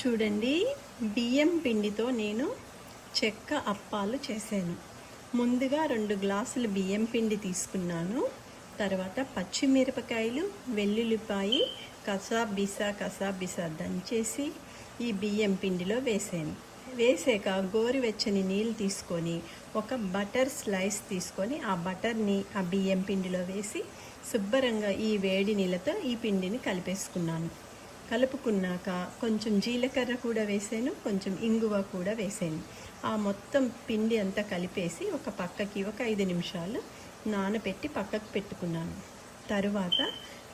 చూడండి, బియ్యం పిండితో నేను చెక్క అప్పాలు చేశాను. ముందుగా 2 గ్లాసులు బియ్యం పిండి తీసుకున్నాను. తర్వాత పచ్చిమిరపకాయలు, వెల్లుల్లిపాయి కసాబిసా దంచేసి ఈ బియ్యం పిండిలో వేసాను. వేసాక గోరువెచ్చని నీళ్ళు తీసుకొని ఒక బటర్ స్లైస్ తీసుకొని ఆ బటర్ని ఆ బియ్యం పిండిలో వేసి శుభ్రంగా ఈ వేడి నీళ్ళతో ఈ పిండిని కలిపేసుకున్నాను. కలుపుకున్నాక కొంచెం జీలకర్ర కూడా వేసాను, కొంచెం ఇంగువ కూడా వేసాను. ఆ మొత్తం పిండి అంతా కలిపేసి ఒక పక్కకి ఒక 5 నిమిషాలు నానబెట్టి పక్కకు పెట్టుకున్నాను. తరువాత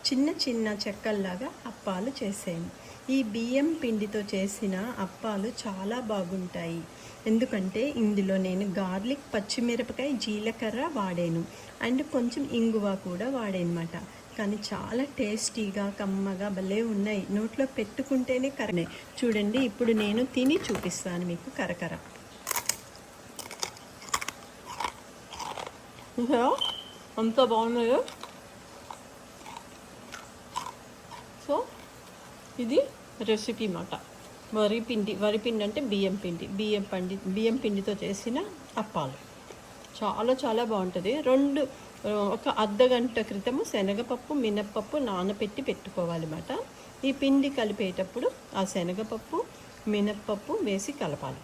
చిన్న చిన్న చెక్కల్లాగా అప్పాలు చేసాను. ఈ బియ్యం పిండితో చేసిన అప్పాలు చాలా బాగుంటాయి. ఎందుకంటే ఇందులో నేను గార్లిక్, పచ్చిమిరపకాయ, జీలకర్ర వాడాను అండ్ కొంచెం ఇంగువ కూడా వాడానమాట. కానీ చాలా టేస్టీగా కమ్మగా భలే ఉన్నాయి. నోట్లో పెట్టుకుంటేనే కరనే. చూడండి, ఇప్పుడు నేను తిని చూపిస్తాను మీకు కరకర. అంత బాగున్నాయో. సో ఇది రెసిపీ మాట. వరిపిండి అంటే బియ్యం పిండితో చేసిన అప్పాలు చాలా చాలా బాగుంటుంది. ఒక అర్ధగంట క్రితము శనగపప్పు, మినప్పప్పు నానబెట్టి పెట్టుకోవాలన్నమాట. ఈ పిండి కలిపేటప్పుడు ఆ శనగపప్పు, మినప్పప్పు వేసి కలపాలి.